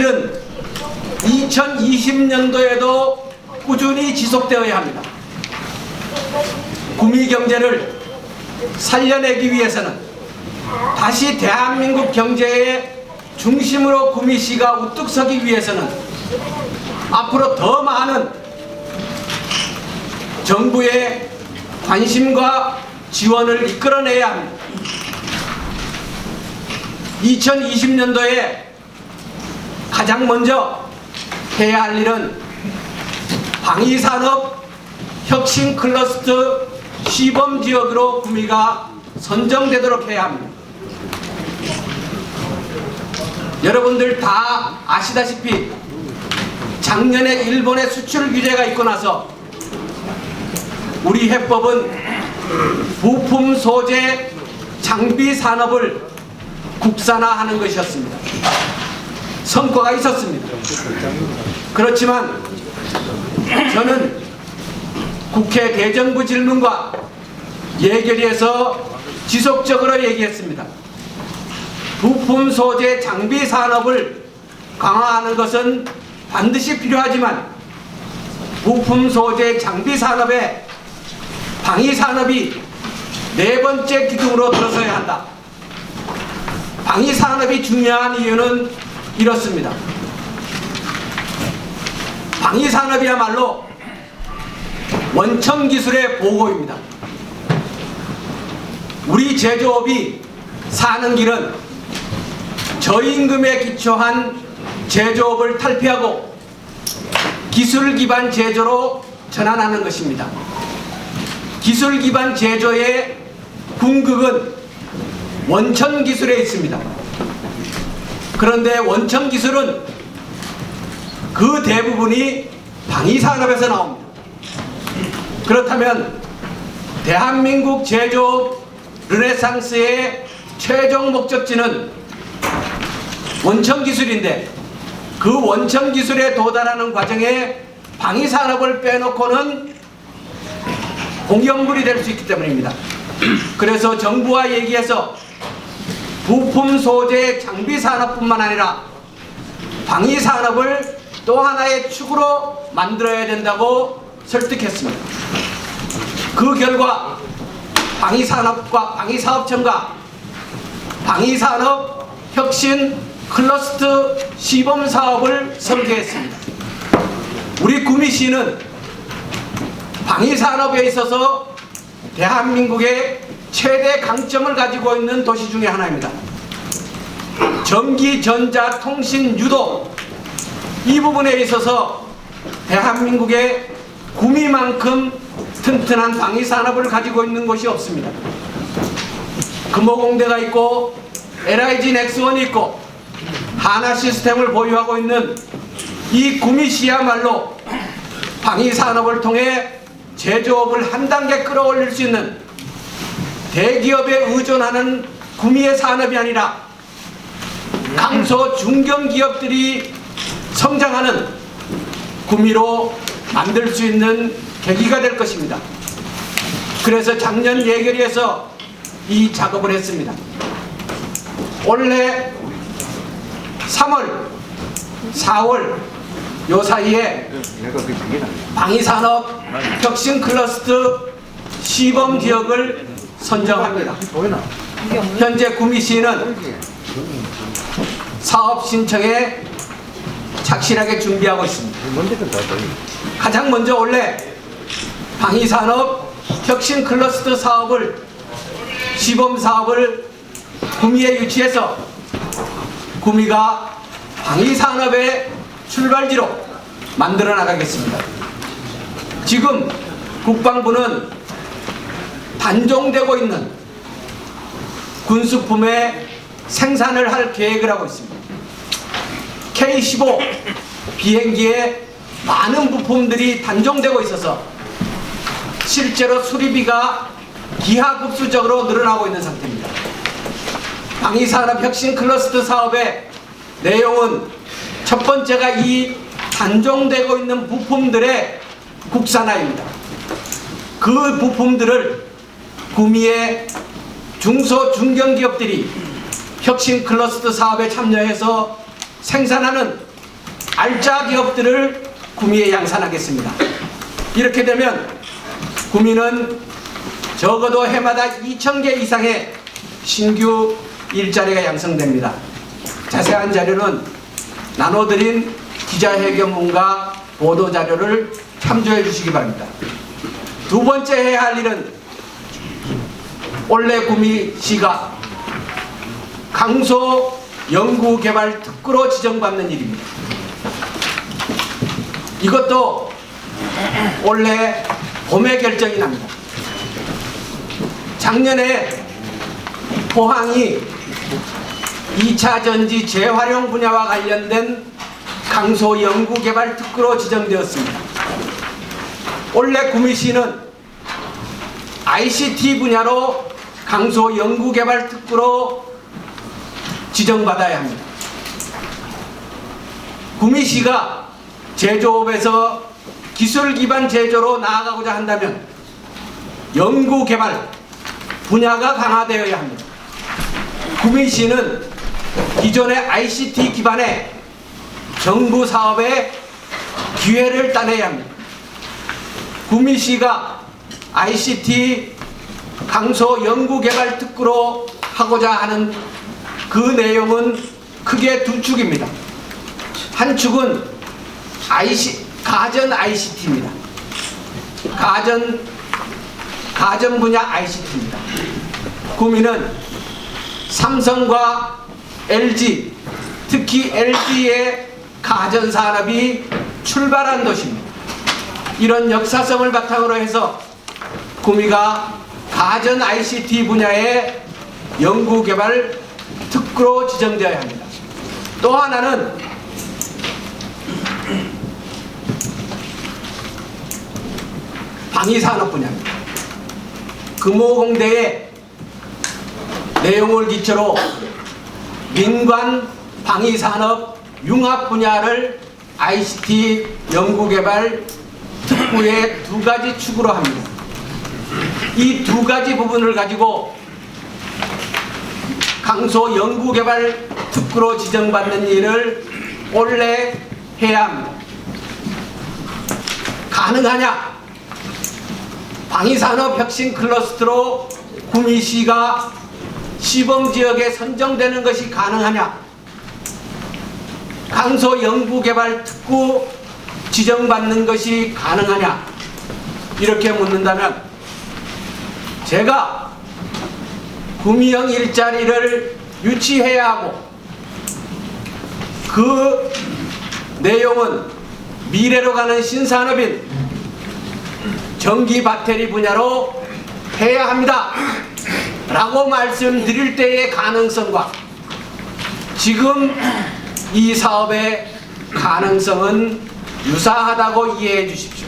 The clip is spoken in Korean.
일은 2020년도에도 꾸준히 지속되어야 합니다. 구미 경제를 살려내기 위해서는 다시 대한민국 경제의 중심으로 구미시가 우뚝 서기 위해서는 앞으로 더 많은 정부의 관심과 지원을 이끌어내야 합니다. 2020년도에 가장 먼저 해야 할 일은 방위산업 혁신 클러스터 시범지역으로 구미가 선정되도록 해야 합니다. 여러분들 다 아시다시피 작년에 일본의 수출 규제가 있고 나서 우리 해법은 부품 소재 장비 산업을 국산화하는 것이었습니다. 성과가 있었습니다. 그렇지만 저는 국회 대정부 질문과 예결위에서 지속적으로 얘기했습니다. 부품 소재 장비 산업을 강화하는 것은 반드시 필요하지만 부품 소재 장비 산업에 방위 산업이 네 번째 기둥으로 들어서야 한다. 방위 산업이 중요한 이유는 이렇습니다. 방위 산업이야말로 원천 기술의 보고입니다. 우리 제조업이 사는 길은 저임금에 기초한 제조업을 탈피하고 기술 기반 제조로 전환하는 것입니다. 기술 기반 제조의 궁극은 원천 기술에 있습니다. 그런데 원천 기술은 그 대부분이 방위 산업에서 나옵니다. 그렇다면 대한민국 제조업 르네상스의 최종 목적지는 원천 기술인데 그 원천 기술에 도달하는 과정에 방위 산업을 빼놓고는 공연물이 될 수 있기 때문입니다. 그래서 정부와 얘기해서 부품 소재 장비 산업뿐만 아니라 방위 산업을 또 하나의 축으로 만들어야 된다고 설득했습니다. 그 결과 방위산업과 방위사업청과 방위산업 혁신 클러스터 시범사업을 설계했습니다. 우리 구미시는 방위산업에 있어서 대한민국의 최대 강점을 가지고 있는 도시 중에 하나입니다. 전기, 전자, 통신, 유도 이 부분에 있어서 대한민국의 구미만큼 튼튼한 방위산업을 가지고 있는 곳이 없습니다. 금호공대가 있고 LIG 넥스원이 있고 하나시스템을 보유하고 있는 이 구미시야말로 방위산업을 통해 제조업을 한 단계 끌어올릴 수 있는 대기업에 의존하는 구미의 산업이 아니라 강소 중견기업들이 성장하는 구미로 만들 수 있는 계기가 될 것입니다. 그래서 작년 예결위에서 이 작업을 했습니다. 올해 3월, 4월 요 사이에 방위산업 혁신 클러스터 시범 지역을 선정합니다. 현재 구미시는 사업 신청에 착실하게 준비하고 있습니다. 가장 먼저 원래 방위산업 혁신 클러스터 사업을 시범 사업을 구미에 유치해서 구미가 방위산업의 출발지로 만들어 나가겠습니다. 지금 국방부는 단종되고 있는 군수품의 생산을 할 계획을 하고 있습니다. K-15 비행기에 많은 부품들이 단종되고 있어서 실제로 수리비가 기하급수적으로 늘어나고 있는 상태입니다. 방위산업 혁신 클러스터 사업의 내용은 첫 번째가 이 단종되고 있는 부품들의 국산화입니다. 그 부품들을 구미의 중소 중견기업들이 혁신 클러스터 사업에 참여해서 생산하는 알짜 기업들을 구미에 양산하겠습니다. 이렇게 되면 구미는 적어도 해마다 2,000개 이상의 신규 일자리가 양성됩니다. 자세한 자료는 나눠드린 기자회견문과 보도자료를 참조해 주시기 바랍니다. 두 번째 해야 할 일은 올해 구미시가 강소 연구개발 특구로 지정받는 일입니다. 이것도 올해 봄에 결정이 납니다. 작년에 포항이 2차 전지 재활용 분야와 관련된 강소 연구개발 특구로 지정되었습니다. 올해 구미시는 ICT 분야로 강소 연구개발 특구로 지정받아야 합니다. 구미시가 제조업에서 기술 기반 제조로 나아가고자 한다면 연구개발 분야가 강화되어야 합니다. 구미시는 기존의 ICT 기반의 정부 사업에 기회를 따내야 합니다. 구미시가 ICT 강소 연구개발 특구로 하고자 하는 그 내용은 크게 두 축입니다. 한 축은 가전 ICT입니다. 가전 분야 ICT입니다. 구미는 삼성과 LG, 특히 LG의 가전 산업이 출발한 도시입니다. 이런 역사성을 바탕으로 해서 구미가 가전 ICT 분야의 연구개발 특구로 지정되어야 합니다. 또 하나는 방위산업 분야입니다. 금호공대의 내용을 기초로 민관 방위산업 융합 분야를 ICT 연구개발 특구의 두 가지 축으로 합니다. 이 두 가지 부분을 가지고 강소 연구개발 특구로 지정받는 일을 올해 해야 합니다. 가능하냐? 방위산업 혁신 클러스터로 구미시가 시범지역에 선정되는 것이 가능하냐? 강소 연구개발 특구 지정받는 것이 가능하냐? 이렇게 묻는다면 제가 구미형 일자리를 유치해야 하고 그 내용은 미래로 가는 신산업인 전기 배터리 분야로 해야 합니다 라고 말씀드릴 때의 가능성과 지금 이 사업의 가능성은 유사하다고 이해해 주십시오.